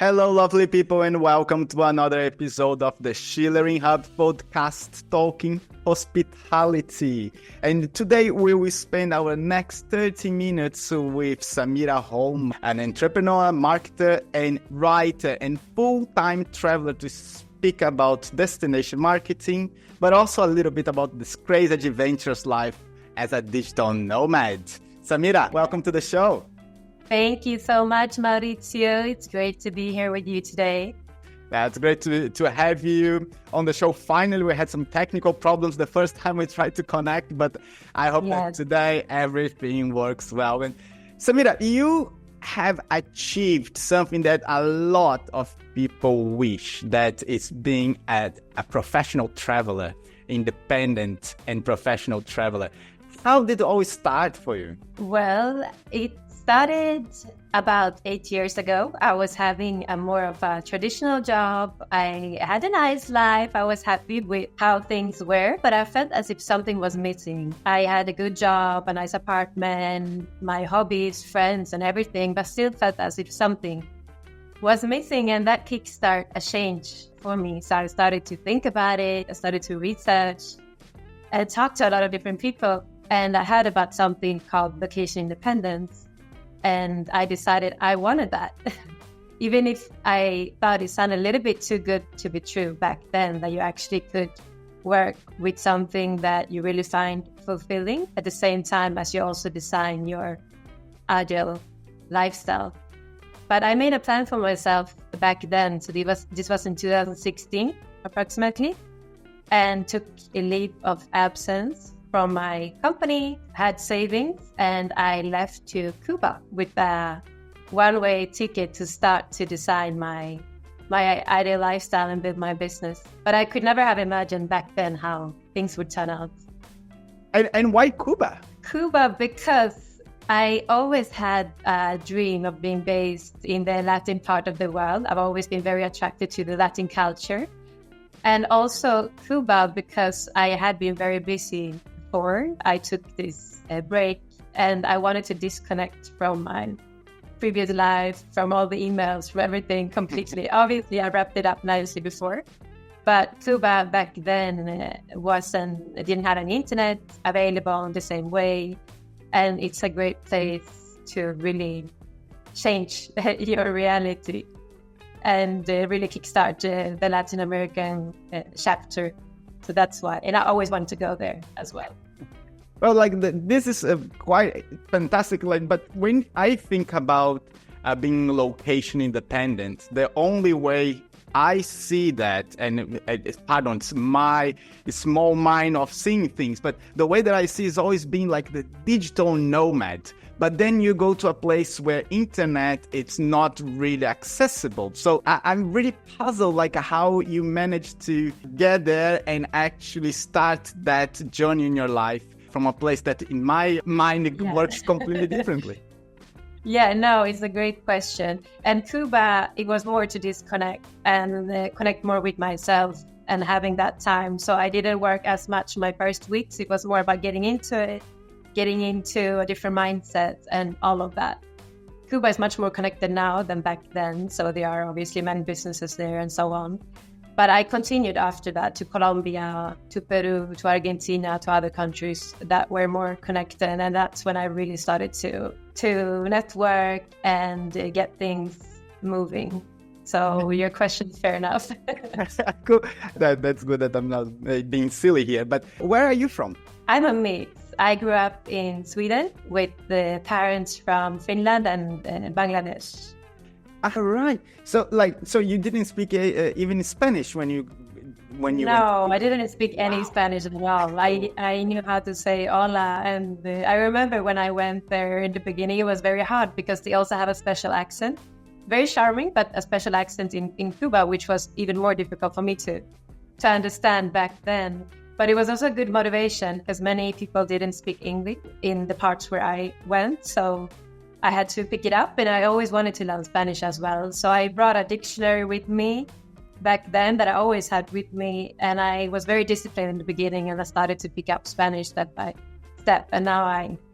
Hello, lovely people, and welcome to another episode of the Schulering Hub podcast talking hospitality. And today we will spend our next 30 minutes with Samira Holma, an entrepreneur, marketer, and writer, and full-time traveler to speak about destination marketing, but also a little bit about this crazy adventurous life as a digital nomad. Samira, welcome to the show. Thank you so much, Mauricio. It's great to be here with you today. That's great to have you on the show. Finally, we had some technical problems the first time we tried to connect, but I hope that today everything works well. And Samira, you have achieved something that a lot of people wish, that is being a professional traveler, independent and professional traveler. How did it all start for you? Well, it started about 8 years ago. I was having more of a traditional job. I had a nice life. I was happy with how things were, but I felt as if something was missing. I had a good job, a nice apartment, my hobbies, friends, and everything, but still felt as if something was missing, and that kickstarted a change for me. So I started to think about it. I started to research and talk to a lot of different people, and I heard about something called vacation independence. And I decided I wanted that. Even if I thought it sounded a little bit too good to be true back then, that you actually could work with something that you really find fulfilling at the same time as you also design your ideal lifestyle. But I made a plan for myself back then. So this was in 2016, approximately, and took a leave of absence from my company, had savings, and I left to Cuba with a one-way ticket to start to design my ideal lifestyle and build my business. But I could never have imagined back then how things would turn out. And why Cuba? Cuba, because I always had a dream of being based in the Latin part of the world. I've always been very attracted to the Latin culture. And also Cuba, because I had been very busy. I took this break and I wanted to disconnect from my previous life, from all the emails, from everything completely. Obviously, I wrapped it up nicely before, but Cuba back then didn't have an internet available in the same way, and it's a great place to really change your reality and really kickstart the Latin American chapter. So that's why, and I always wanted to go there as well. Well, this is quite fantastic. But when I think about being location independent, the only way I see that, and pardon, it's my small mind of seeing things, but the way that I see is always being like the digital nomad. But then you go to a place where internet, it's not really accessible. So I'm really puzzled how you managed to get there and actually start that journey in your life from a place that in my mind works completely differently. Yeah, no, it's a great question. And Cuba, it was more to disconnect and connect more with myself and having that time. So I didn't work as much my first weeks. It was more about getting into it, getting into a different mindset and all of that. Cuba is much more connected now than back then. So there are obviously many businesses there and so on. But I continued after that to Colombia, to Peru, to Argentina, to other countries that were more connected. And that's when I really started to network and get things moving. So your question is fair enough. Cool. That's good that I'm not being silly here. But where are you from? I'm a mix. I grew up in Sweden with the parents from Finland and Bangladesh. All right. So you didn't speak even Spanish when you No, I didn't speak any Spanish at all. I knew how to say hola, and I remember when I went there in the beginning, it was very hard because they also have a special accent, very charming, but a special accent in Cuba, which was even more difficult for me to understand back then. But it was also a good motivation because many people didn't speak English in the parts where I went, so I had to pick it up, and I always wanted to learn Spanish as well. So I brought a dictionary with me back then that I always had with me, and I was very disciplined in the beginning, and I started to pick up Spanish step by step. And now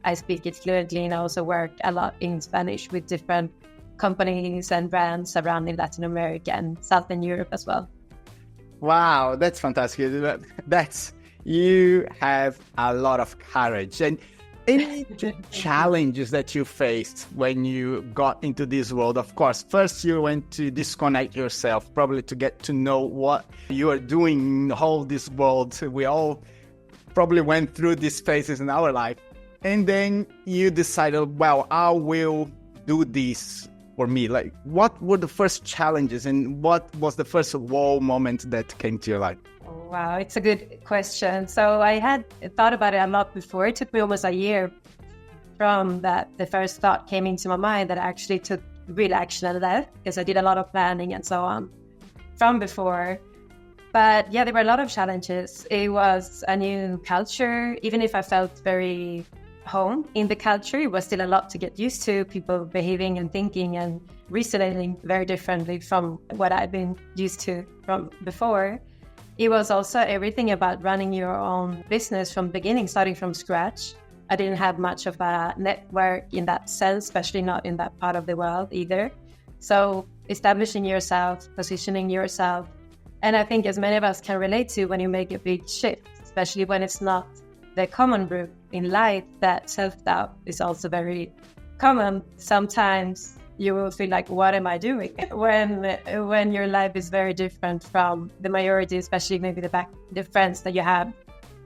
I speak it fluently, and I also work a lot in Spanish with different companies and brands around in Latin America and Southern Europe as well. Wow, that's fantastic. You have a lot of courage. And any challenges that you faced when you got into this world? Of course, first you went to disconnect yourself, probably to get to know what you are doing in the whole this world. We all probably went through these phases in our life. And then you decided, well, I will do this for me. Like, what were the first challenges and what was the first wow moment that came to your life? Wow, it's a good question. So I had thought about it a lot before. It took me almost a year from that the first thought came into my mind that I actually took real action on that, because I did a lot of planning and so on from before. But yeah, there were a lot of challenges. It was a new culture. Even if I felt very home in the culture, it was still a lot to get used to, people behaving and thinking and resonating very differently from what I'd been used to from before. It was also everything about running your own business from the beginning, starting from scratch. I didn't have much of a network in that sense, especially not in that part of the world either. So establishing yourself, positioning yourself. And I think as many of us can relate to, when you make a big shift, especially when it's not the common route in life, that self-doubt is also very common. Sometimes you will feel like, what am I doing? When your life is very different from the majority, especially maybe the friends that you have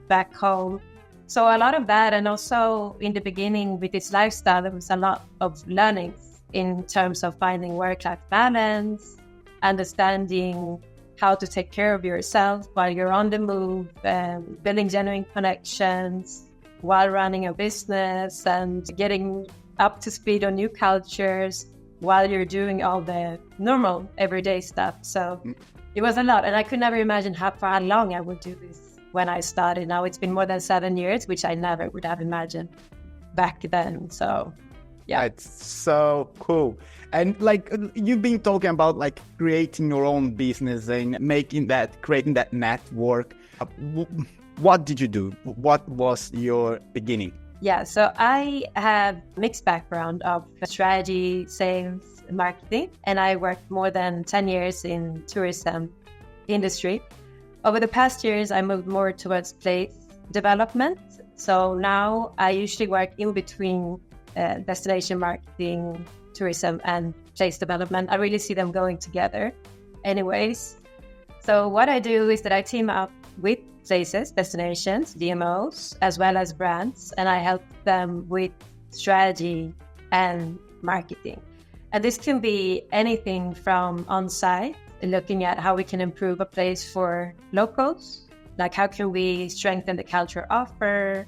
back home. So a lot of that, and also in the beginning with this lifestyle, there was a lot of learnings in terms of finding work-life balance, understanding how to take care of yourself while you're on the move, building genuine connections while running a business, and getting up to speed on new cultures while you're doing all the normal everyday stuff. So it was a lot, and I could never imagine how long I would do this when I started. Now it's been more than 7 years, which I never would have imagined back then. So yeah, it's so cool. And like, you've been talking about like creating your own business and creating that network. What did you do? What was your beginning? Yeah, so I have mixed background of strategy, sales, marketing, and I worked more than 10 years in tourism industry. Over the past years, I moved more towards place development. So now I usually work in between destination marketing, tourism, and place development. I really see them going together anyways. So what I do is that I team up with places, destinations, DMOs, as well as brands, and I help them with strategy and marketing. And this can be anything from on-site, looking at how we can improve a place for locals, like how can we strengthen the culture offer,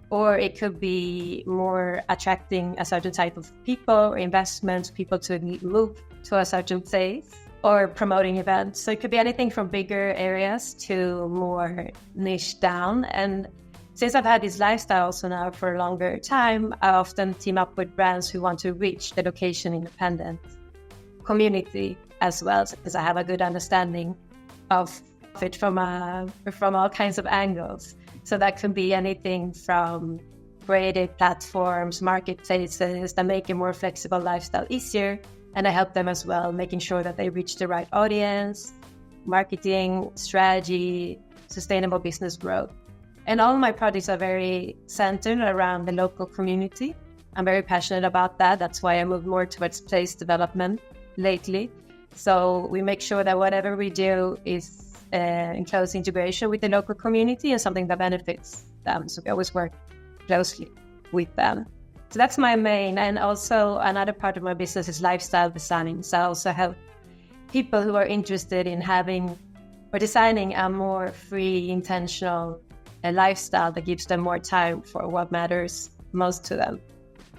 or it could be more attracting a certain type of people or investments, people to move to a certain place, or promoting events. So it could be anything from bigger areas to more niche down. And since I've had this lifestyle also now for a longer time, I often team up with brands who want to reach the location independent community as well, because I have a good understanding of it from all kinds of angles. So that could be anything from creative platforms, marketplaces that make a more flexible lifestyle easier. And I help them as well, making sure that they reach the right audience, marketing, strategy, sustainable business growth. And all my projects are very centered around the local community. I'm very passionate about that. That's why I moved more towards place development lately. So we make sure that whatever we do is in close integration with the local community and something that benefits them. So we always work closely with them. So that's my main, and also another part of my business is lifestyle designing. So I also help people who are interested in having or designing a more free, intentional lifestyle that gives them more time for what matters most to them.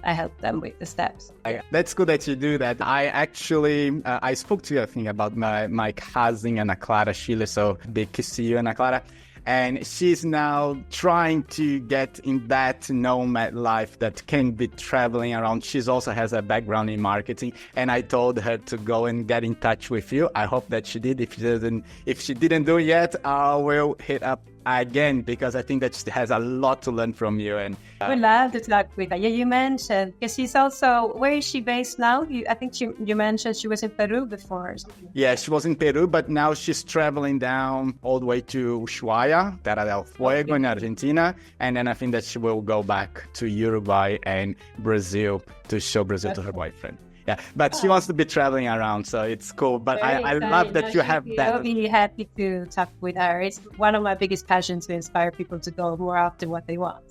I help them with the steps. That's good that you do that. I actually, I spoke to you, I think, about my cousin, Ana Clara Schiller, so big kiss to you, Ana Clara. And she's now trying to get in that nomad life that can be traveling around. She also has a background in marketing, and I told her to go and get in touch with you. I hope that she did. If she didn't do it yet, I will hit up again, because I think that she has a lot to learn from you. And we love to talk with her. Yeah, you mentioned, because she's also, where is she based now? I think you mentioned she was in Peru before or something. Yeah, she was in Peru, but now she's traveling down all the way to Ushuaia, Terra del Fuego in Argentina. And then I think that she will go back to Uruguay and Brazil to show Brazil to her boyfriend. Yeah, but she wants to be traveling around, so it's cool. But I love that you have that. I'll be happy to talk with her. It's one of my biggest passions to inspire people to go more often what they want.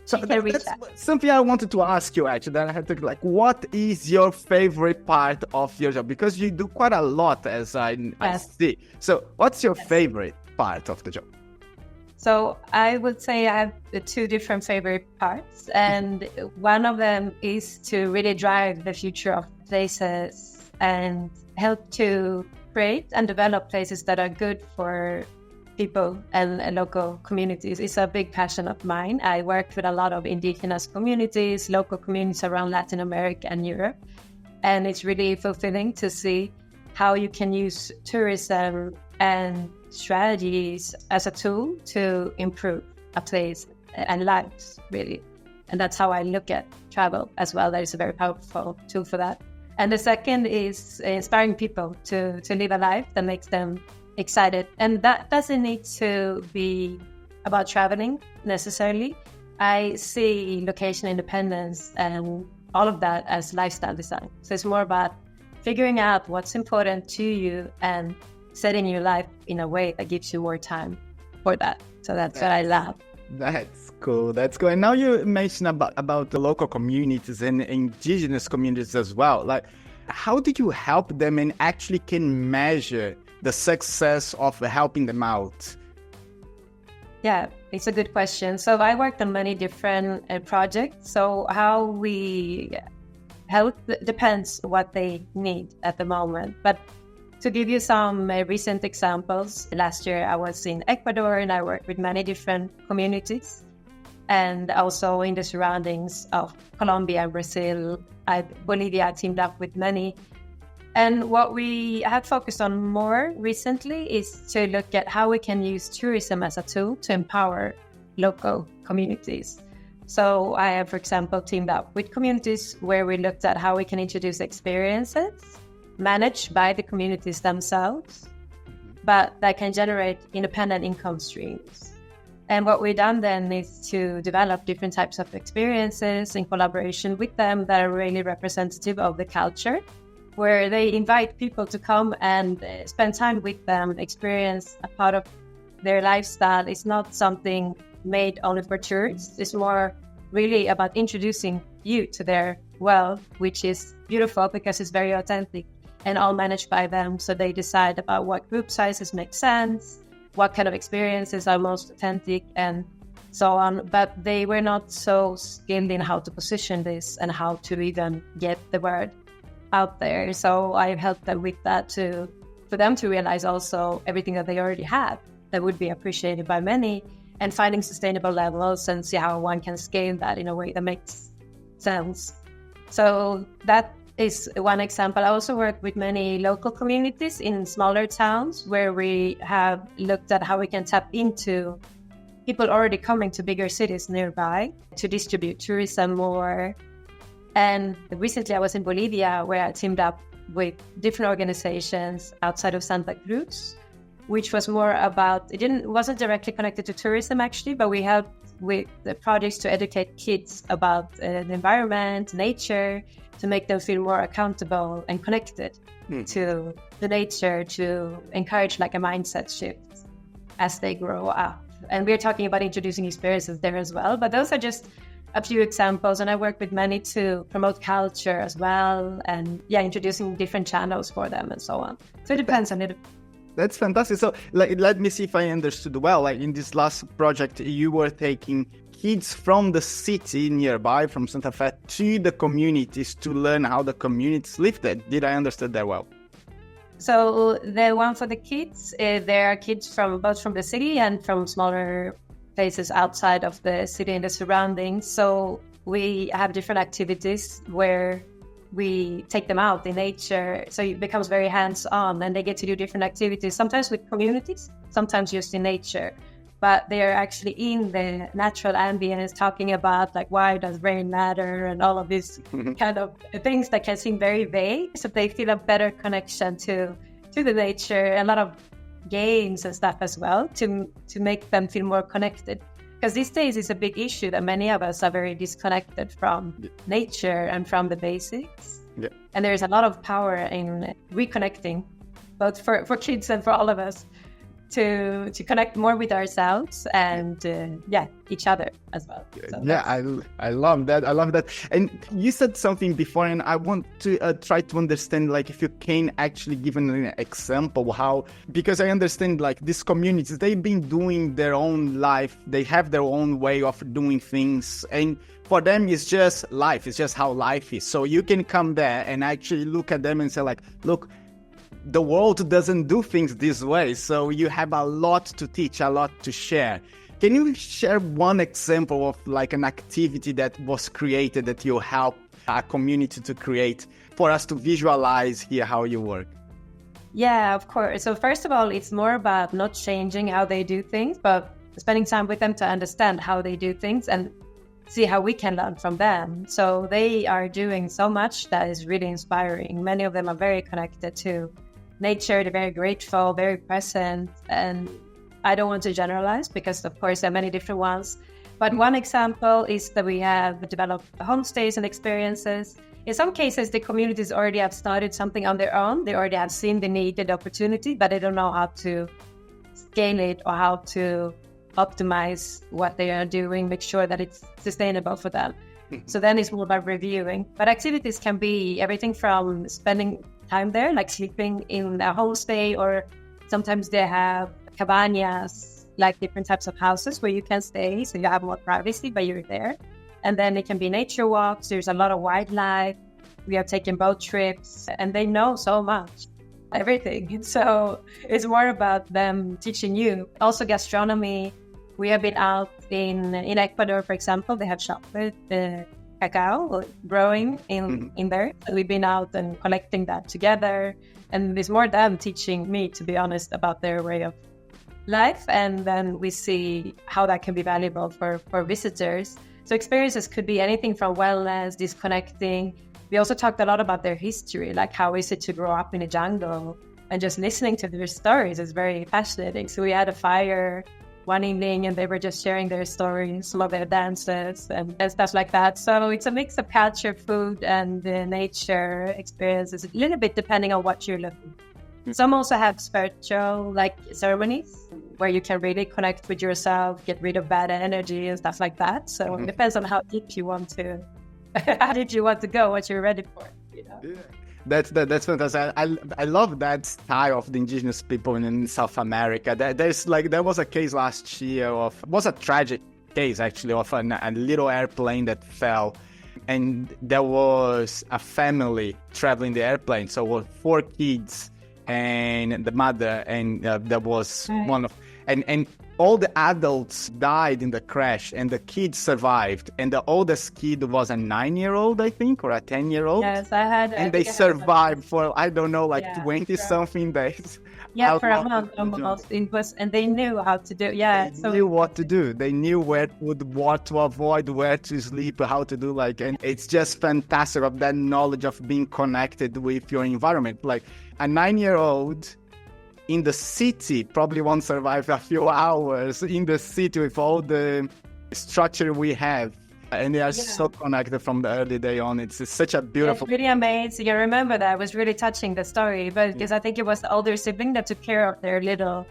So that's something I wanted to ask you, actually. That I had to what is your favorite part of your job? Because you do quite a lot, as I see. So what's your favorite part of the job? So I would say I have two different favorite parts, and one of them is to really drive the future of places and help to create and develop places that are good for people and local communities. It's a big passion of mine. I work with a lot of indigenous communities, local communities around Latin America and Europe, and it's really fulfilling to see how you can use tourism and strategies as a tool to improve a place and lives, really. And that's how I look at travel as well. That is a very powerful tool for that. And the second is inspiring people to live a life that makes them excited. And that doesn't need to be about traveling necessarily. I see location independence and all of that as lifestyle design. So it's more about figuring out what's important to you and setting your life in a way that gives you more time for that. So that's what I love. That's cool. That's cool. And now you mentioned about the local communities and indigenous communities as well. Like, how did you help them and actually can measure the success of helping them out? Yeah, it's a good question. So I worked on many different projects. So how we help depends what they need at the moment. But to give you some recent examples, last year I was in Ecuador and I worked with many different communities, and also in the surroundings of Colombia and Brazil. Bolivia, I teamed up with many. And what we have focused on more recently is to look at how we can use tourism as a tool to empower local communities. So I have, for example, teamed up with communities where we looked at how we can introduce experiences managed by the communities themselves, but that can generate independent income streams. And what we've done then is to develop different types of experiences in collaboration with them that are really representative of the culture, where they invite people to come and spend time with them, experience a part of their lifestyle. It's not something made only for tourists. It's more really about introducing you to their world, which is beautiful because it's very authentic and all managed by them. So they decide about what group sizes make sense, what kind of experiences are most authentic, and so on. But they were not so skilled in how to position this and how to even get the word out there. So I've helped them with that for them to realize also everything that they already have that would be appreciated by many, and finding sustainable levels and see how one can scale that in a way that makes sense. So that is one example. I also work with many local communities in smaller towns where we have looked at how we can tap into people already coming to bigger cities nearby to distribute tourism more. And recently I was in Bolivia where I teamed up with different organizations outside of Santa Cruz, which was more about, wasn't directly connected to tourism actually, but we helped with the projects to educate kids about the environment, nature, to make them feel more accountable and connected to the nature, to encourage like a mindset shift as they grow up. And we're talking about introducing experiences there as well, but those are just a few examples. And I work with many to promote culture as well, and introducing different channels for them and so on. So it depends on it. That's fantastic. So let me see if I understood well. Like in this last project, you were taking kids from the city nearby, from Santa Fe, to the communities to learn how the communities live there. Did I understand that well? So the one for the kids, there are kids from both from the city and from smaller places outside of the city and the surroundings. So we have different activities where we take them out in nature. So it becomes very hands-on and they get to do different activities, sometimes with communities, sometimes just in nature. but they are actually in the natural ambience talking about like, why does rain matter and all of these kind of things that can seem very vague. So they feel a better connection to the nature, a lot of games and stuff as well to make them feel more connected. Because these days it's a big issue that many of us are very disconnected from nature and from the basics. Yeah. And there's a lot of power in reconnecting, both for kids and for all of us, to connect more with ourselves and each other as well. So I love that. And you said something before, and I want to try to understand, like, if you can actually give an example how, because I understand like these communities, they've been doing their own life, they have their own way of doing things, and for them it's just life, it's just how life is. So you can come there and actually look at them and say like, look, the world doesn't do things this way, so you have a lot to teach, a lot to share. Can you share one example of like an activity that was created that you help a community to create for us to visualize here how you work? Yeah, of course. So first of all, it's more about not changing how they do things, but spending time with them to understand how they do things and see how we can learn from them. So they are doing so much that is really inspiring. Many of them are very connected to nature, they're very grateful, very present, and I don't want to generalize because of course there are many different ones, but one example is that we have developed homestays and experiences. In some cases the communities already have started something on their own, they already have seen the need and the opportunity, but they don't know how to scale it or how to optimize what they are doing, make sure that it's sustainable for them. So then it's more about reviewing, but activities can be everything from spending time there, like sleeping in a homestay, or sometimes they have cabañas, like different types of houses where you can stay, so you have more privacy, but you're there. And then it can be nature walks, there's a lot of wildlife, we have taken boat trips, and they know so much, everything. So it's more about them teaching you. Also gastronomy, we have been out in Ecuador, for example, they have chocolate, cacao growing in there. So we've been out and collecting that together, and it's more them teaching me, to be honest, about their way of life, and then we see how that can be valuable for visitors. So experiences could be anything from wellness, disconnecting. We also talked a lot about their history, like how is it to grow up in a jungle, and just listening to their stories is very fascinating. So we had a fire one evening and they were just sharing their stories, some of their dances and stuff like that. So it's a mix of culture, food, and nature experiences, a little bit depending on what you're looking for. Some also have spiritual like ceremonies where you can really connect with yourself, get rid of bad energy and stuff like that. So it depends on how deep you want to go, what you're ready for, you know? Yeah. That's fantastic. I love that style of the indigenous people in South America. There was a case last year was a tragic case actually of a little airplane that fell, and there was a family traveling the airplane. So it was 4 kids and the mother, and there was one of and all the adults died in the crash and the kids survived, and the oldest kid was a 9-year-old, I think, or a 10-year-old. Yes, I had. And they survived for, I don't know, 20 something days. Yeah, for a month almost. It was, and they knew how to do. Yeah, they knew what to do. They knew what to avoid, where to sleep, how to do and it's just fantastic of that knowledge of being connected with your environment. Like a 9-year-old in the city probably won't survive a few hours in the city with all the structure we have. And they are so connected from the early day on. It's such a beautiful... It's really amazing. I remember that. It was really touching, the story, but because I think it was the older sibling that took care of their little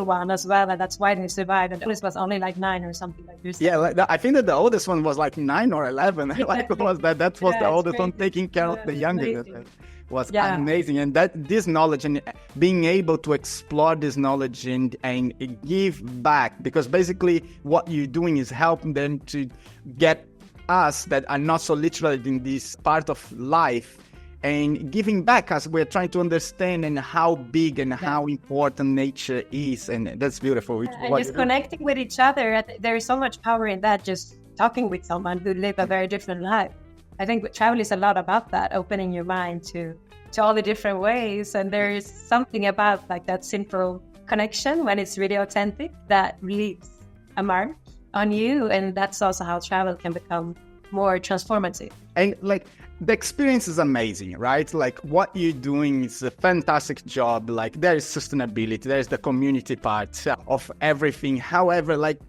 one as well, and that's why they survived. And the oldest was only 9 or something like this. Yeah, I think that the oldest one was 9 or 11. That was the oldest one taking care of the younger. Was amazing. And this knowledge and being able to explore this knowledge and give back, because basically what you're doing is helping them to get us that are not so literal in this part of life and giving back as we're trying to understand and how big and how important nature is. And that's beautiful. And just connecting with each other. There is so much power in that, just talking with someone who live a very different life. I think travel is a lot about that, opening your mind to all the different ways. And there is something about that simple connection, when it's really authentic, that leaves a mark on you. And that's also how travel can become more transformative. And like the experience is amazing, right? Like what you're doing is a fantastic job. Like there is sustainability, there's the community part of everything. However, like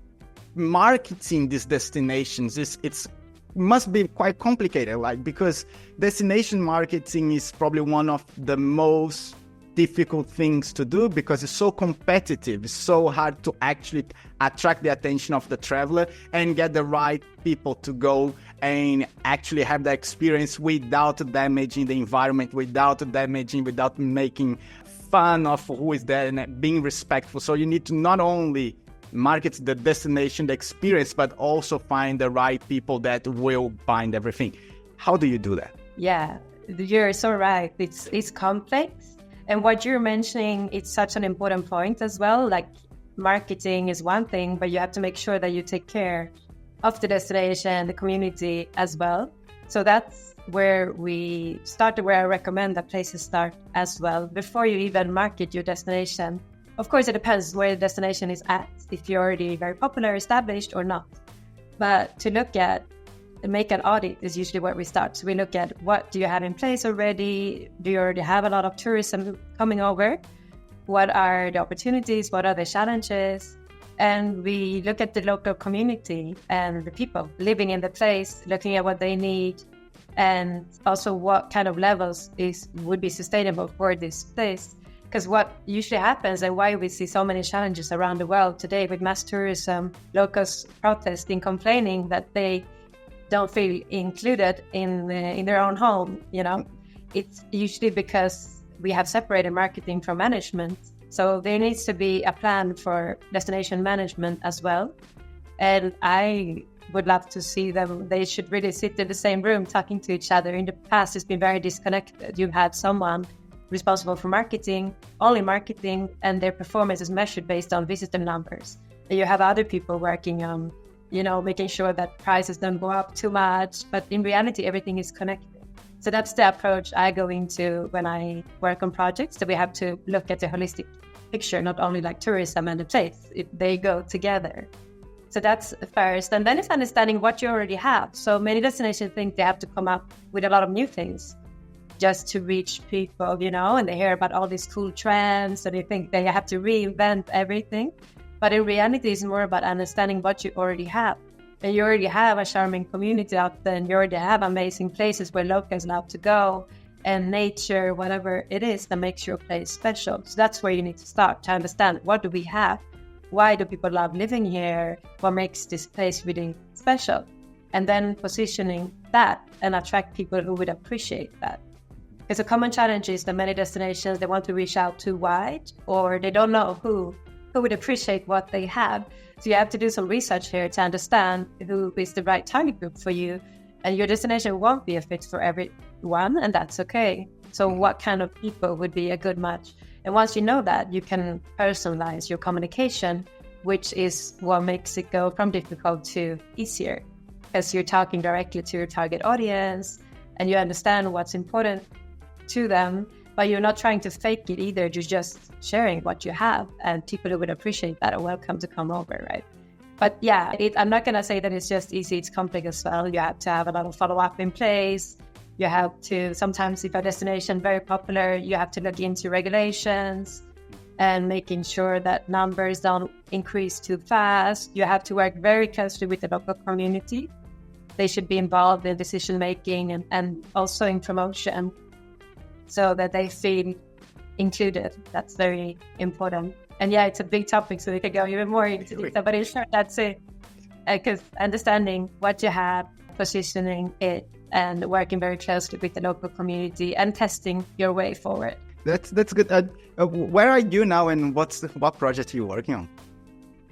marketing these destinations it's must be quite complicated, like because destination marketing is probably one of the most difficult things to do because it's so competitive. It's so hard to actually attract the attention of the traveler and get the right people to go and actually have the experience without damaging the environment, without making fun of who is there, and being respectful. So you need to not only market the destination, the experience, but also find the right people that will bind everything. How do you do that? Yeah, you're so right. It's complex. And what you're mentioning, it's such an important point as well. Like marketing is one thing, but you have to make sure that you take care of the destination, the community as well. So that's where we started, where I recommend that places start as well. Before you even market your destination, of course, it depends where the destination is at, if you're already very popular, established or not. But to look at and make an audit is usually where we start. So we look at what do you have in place already? Do you already have a lot of tourism coming over? What are the opportunities? What are the challenges? And we look at the local community and the people living in the place, looking at what they need, and also what kind of levels would be sustainable for this place. Because what usually happens and why we see so many challenges around the world today with mass tourism, locals protesting, complaining that they don't feel included in their own home, it's usually because we have separated marketing from management. So there needs to be a plan for destination management as well. And I would love to see them. They should really sit in the same room talking to each other. In the past, it's been very disconnected. You've had someone responsible for marketing, only marketing, and their performance is measured based on visitor numbers. And you have other people working on, making sure that prices don't go up too much. But in reality, everything is connected. So that's the approach I go into when I work on projects, that we have to look at the holistic picture, not only like tourism and the place. They go together. So that's first. And then it's understanding what you already have. So many destinations think they have to come up with a lot of new things just to reach people, and they hear about all these cool trends, and they think they have to reinvent everything. But in reality, it's more about understanding what you already have. And you already have a charming community out there, and you already have amazing places where locals love to go, and nature, whatever it is that makes your place special. So that's where you need to start to understand, what do we have? Why do people love living here? What makes this place really special? And then positioning that and attract people who would appreciate that. Because a common challenge is that many destinations, they want to reach out too wide, or they don't know who would appreciate what they have. So you have to do some research here to understand who is the right target group for you. And your destination won't be a fit for everyone, and that's okay. So what kind of people would be a good match? And once you know that, you can personalize your communication, which is what makes it go from difficult to easier. Because you're talking directly to your target audience, and you understand what's important to them, but you're not trying to fake it either. You're just sharing what you have, and people who would appreciate that are welcome to come over, right? But yeah, I'm not going to say that it's just easy. It's complex as well. You have to have a lot of follow-up in place. You have to, sometimes if a destination very popular, you have to look into regulations and making sure that numbers don't increase too fast. You have to work very closely with the local community. They should be involved in decision-making and also in promotion, so that they feel included. That's very important. And yeah, it's a big topic, so we could go even more into detail, but in short, that's it. Because understanding what you have, positioning it, and working very closely with the local community and testing your way forward. That's good. Where are you now, and what project are you working on?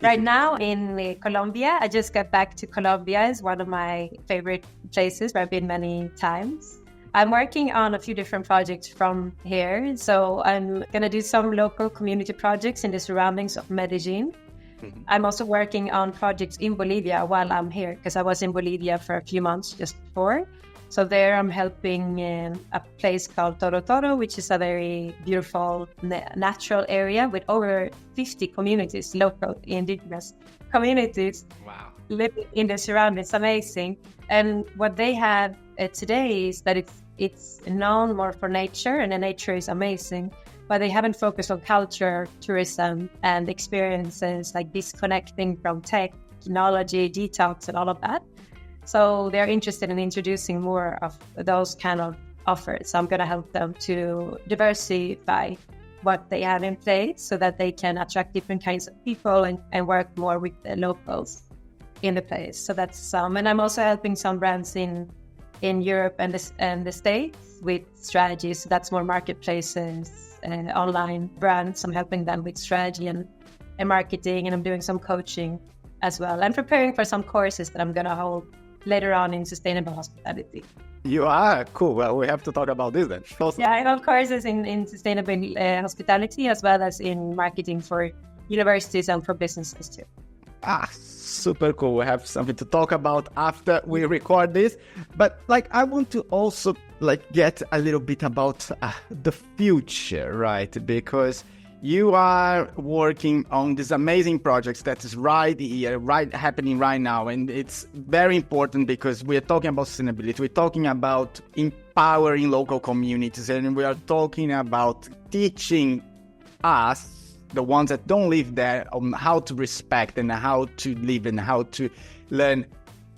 Right now in Colombia. I just got back to Colombia. It's one of my favorite places where I've been many times. I'm working on a few different projects from here. So I'm going to do some local community projects in the surroundings of Medellin. Mm-hmm. I'm also working on projects in Bolivia while I'm here, because I was in Bolivia for a few months just before. So there I'm helping a place called Toro Toro, which is a very beautiful natural area with over 50 communities, local indigenous communities. Wow. Living in the surroundings. Amazing. And what they have today is that it's known more for nature, and the nature is amazing, but they haven't focused on culture, tourism, and experiences like disconnecting from technology, detox, and all of that. So they're interested in introducing more of those kind of offers. So I'm going to help them to diversify what they have in place so that they can attract different kinds of people and work more with the locals in the place. So that's some. And I'm also helping some brands in Europe and the States with strategies. So that's more marketplaces and online brands. I'm helping them with strategy and marketing, and I'm doing some coaching as well. I'm preparing for some courses that I'm going to hold later on in sustainable hospitality. You are cool. Well, we have to talk about this then. Yeah, I have courses in sustainable hospitality as well as in marketing for universities and for businesses too. Super cool. We have something to talk about after we record this. But I want to also get a little bit about the future, right? Because you are working on these amazing projects that is right here, happening right now. And it's very important because we're talking about sustainability. We're talking about empowering local communities, and we are talking about teaching us, the ones that don't live there, on how to respect and how to live and how to learn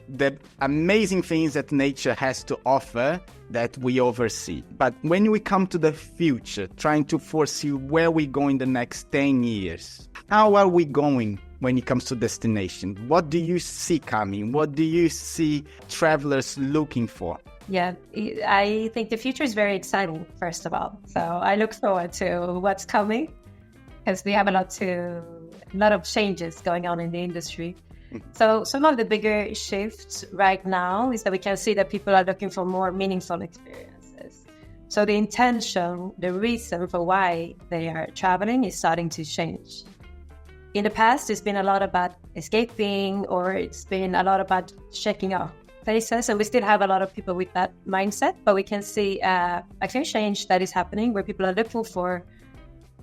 the amazing things that nature has to offer that we oversee. But when we come to the future, trying to foresee where we go in the next 10 years, how are we going when it comes to destination? What do you see coming? What do you see travelers looking for? Yeah, I think the future is very exciting, first of all. So I look forward to what's coming because we have a lot of changes going on in the industry. So some of the bigger shifts right now is that we can see that people are looking for more meaningful experiences. So the intention, the reason for why they are traveling is starting to change. In the past, it's been a lot about escaping, or it's been a lot about checking out places. And we still have a lot of people with that mindset, but we can see a clear change that is happening where people are looking for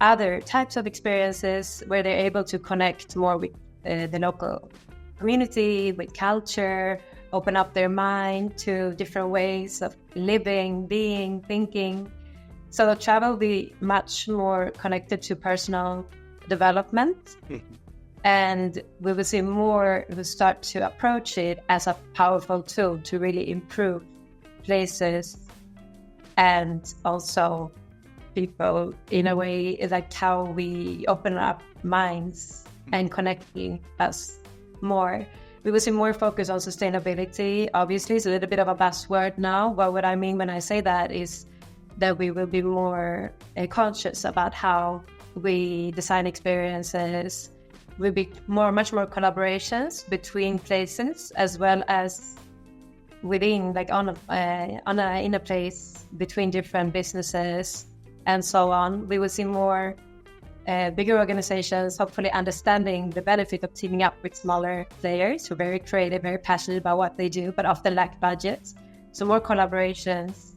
other types of experiences where they're able to connect more with the local community, with culture, open up their mind to different ways of living, being, thinking. So travel will be much more connected to personal development. And we will see more, we will start to approach it as a powerful tool to really improve places and also people in a way like how we open up minds and connecting us more. We will see more focus on sustainability. Obviously, it's a little bit of a buzzword now, but what I mean when I say that is that we will be more conscious about how we design experiences. Will be much more collaborations between places as well as within, in a place between different businesses and so on. We will see more bigger organizations hopefully understanding the benefit of teaming up with smaller players who are very creative, very passionate about what they do, but often lack budgets. So more collaborations.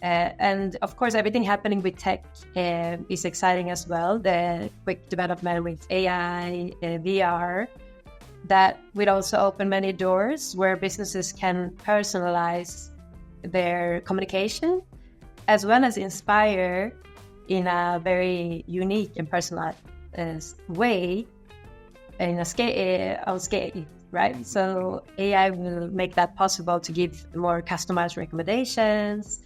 And of course, everything happening with tech is exciting as well. The quick development with AI, VR, that will also open many doors where businesses can personalize their communication as well as inspire in a very unique and personal way on scale, right? So AI will make that possible to give more customized recommendations.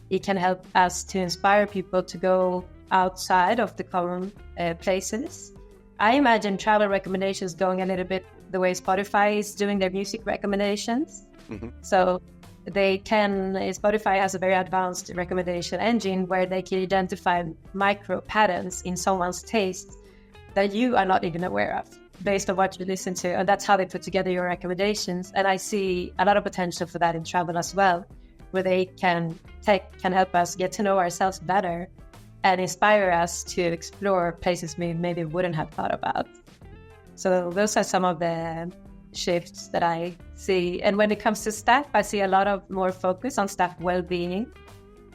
It can help us to inspire people to go outside of the common places. I imagine travel recommendations going a little bit the way Spotify is doing their music recommendations. Mm-hmm. So Spotify has a very advanced recommendation engine where they can identify micro patterns in someone's taste that you are not even aware of based on what you listen to. And that's how they put together your recommendations. And I see a lot of potential for that in travel as well, where tech can help us get to know ourselves better and inspire us to explore places we maybe wouldn't have thought about. So those are some of the shifts that I see. And when it comes to staff, I see a lot of more focus on staff well-being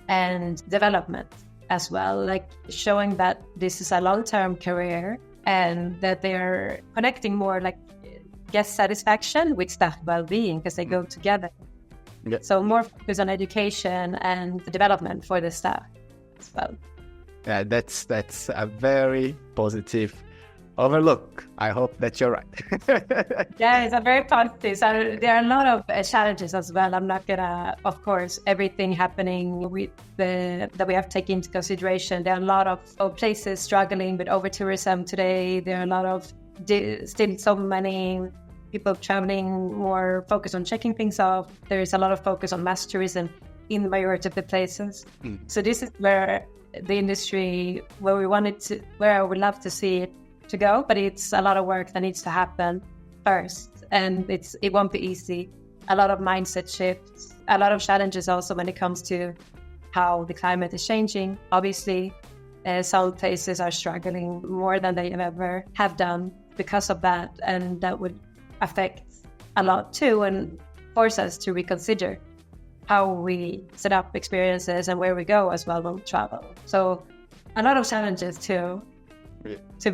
and development as well, like showing that this is a long-term career and that they're connecting more like guest satisfaction with staff well-being because they go together. Yeah. So more focus on education and development for the staff as well. Yeah, that's a very positive overlook. I hope that you're right. Yeah, it's a very positive. So there are a lot of challenges as well. I'm not gonna, of course, everything happening with that we have to take into consideration. There are a lot of places struggling with over tourism today. There are a lot of still so many people traveling more focused on checking things off. There is a lot of focus on mass tourism in the majority of the places. So this is where the industry, where I would love to see it to go, but it's a lot of work that needs to happen first, and it won't be easy. A lot of mindset shifts, a lot of challenges also when it comes to how the climate is changing. Obviously, some places are struggling more than they ever have done because of that, and that would affect a lot too and force us to reconsider how we set up experiences and where we go as well when we travel. So a lot of challenges too. So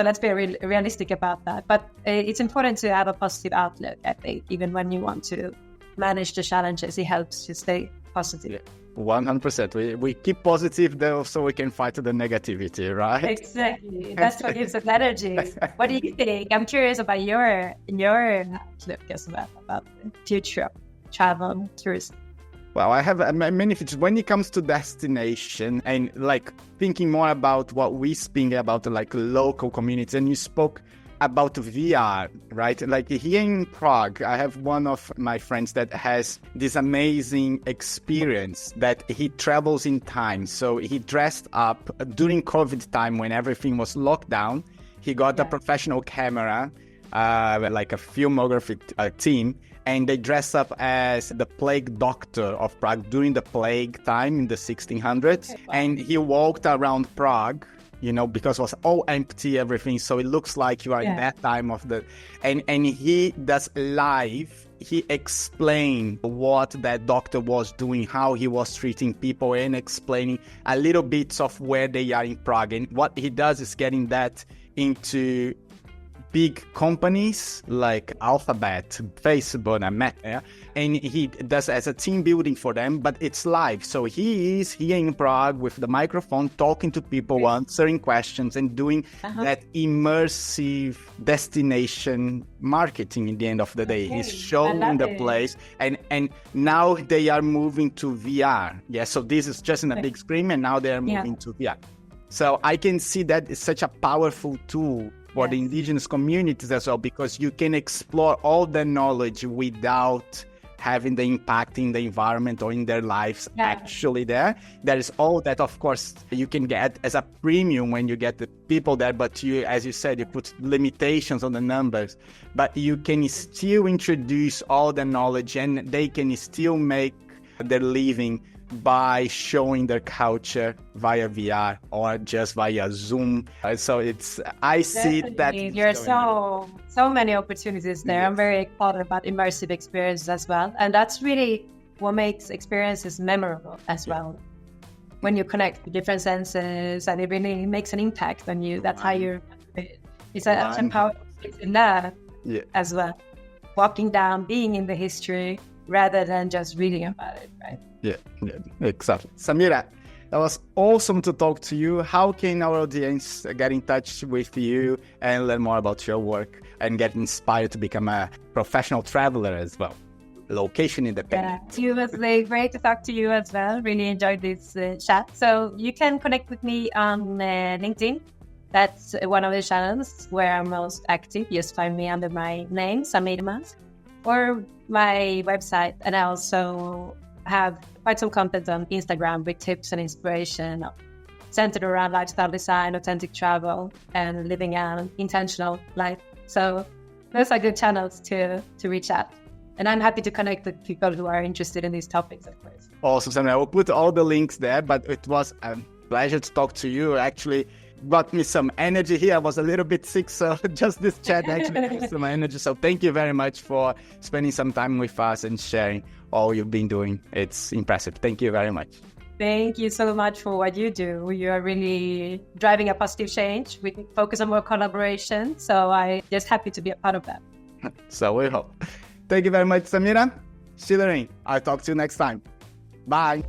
let's be realistic about that. But it's important to have a positive outlook, I think, even when you want to manage the challenges. It helps to stay positive. 100%. We keep positive though, so we can fight the negativity, right? Exactly. That's what gives us energy. What do you think? I'm curious about your outlook as well about the future of travel, tourism. Well, I have many features when it comes to destination and like thinking more about what we speak about, like local communities. And you spoke about VR, right? Like here in Prague, I have one of my friends that has this amazing experience that he travels in time. So he dressed up during COVID time when everything was locked down. He got a professional camera, like a filmography team, and they dress up as the plague doctor of Prague during the plague time in the 1600s. Okay, wow. And he walked around Prague, you know, because it was all empty, everything. So it looks like you are in that time of the... And he does live. He explained what that doctor was doing, how he was treating people, and explaining a little bit of where they are in Prague. And what he does is getting that into big companies like Alphabet, Facebook, and Meta, and he does as a team building for them, but it's live. So he is here in Prague with the microphone, talking to people, answering questions, and doing that immersive destination marketing in the end of the day. He's showing the place, and now they are moving to VR. Yeah, so this is just in a big screen, and now they are moving to VR. So I can see that it's such a powerful tool for the indigenous communities as well, because you can explore all the knowledge without having the impact in the environment or in their lives actually there. There is all that, of course, you can get as a premium when you get the people there, but you, as you said, you put limitations on the numbers, but you can still introduce all the knowledge and they can still make their living by showing their culture via VR or just via Zoom. So I see that there are so many opportunities there. I'm very excited about immersive experiences as well, and that's really what makes experiences memorable as well. When you connect with different senses, and it really makes an impact on you. That's how it's a powerful in that as well. Walking down, being in the history, rather than just reading about it, right? Yeah, exactly. Samira, that was awesome to talk to you. How can our audience get in touch with you and learn more about your work and get inspired to become a professional traveler as well? Location independent. Yeah, it was great to talk to you as well. Really enjoyed this chat. So you can connect with me on LinkedIn. That's one of the channels where I'm most active. Just find me under my name, Samira, or my website. And I also have quite some content on Instagram with tips and inspiration centered around lifestyle design, authentic travel, and living an intentional life. So those are good channels to reach out. And I'm happy to connect with people who are interested in these topics, of course. Awesome, Samira. I will put all the links there, but it was a pleasure to talk to you. Actually, got me some energy here. I was a little bit sick, so just this chat actually gave me some energy. So thank you very much for spending some time with us and sharing all you've been doing. It's impressive. Thank you very much. Thank you so much for what you do. You are really driving a positive change. We focus on more collaboration. So I'm just happy to be a part of that. So we hope. Thank you very much, Samira. Schulering. I'll talk to you next time. Bye.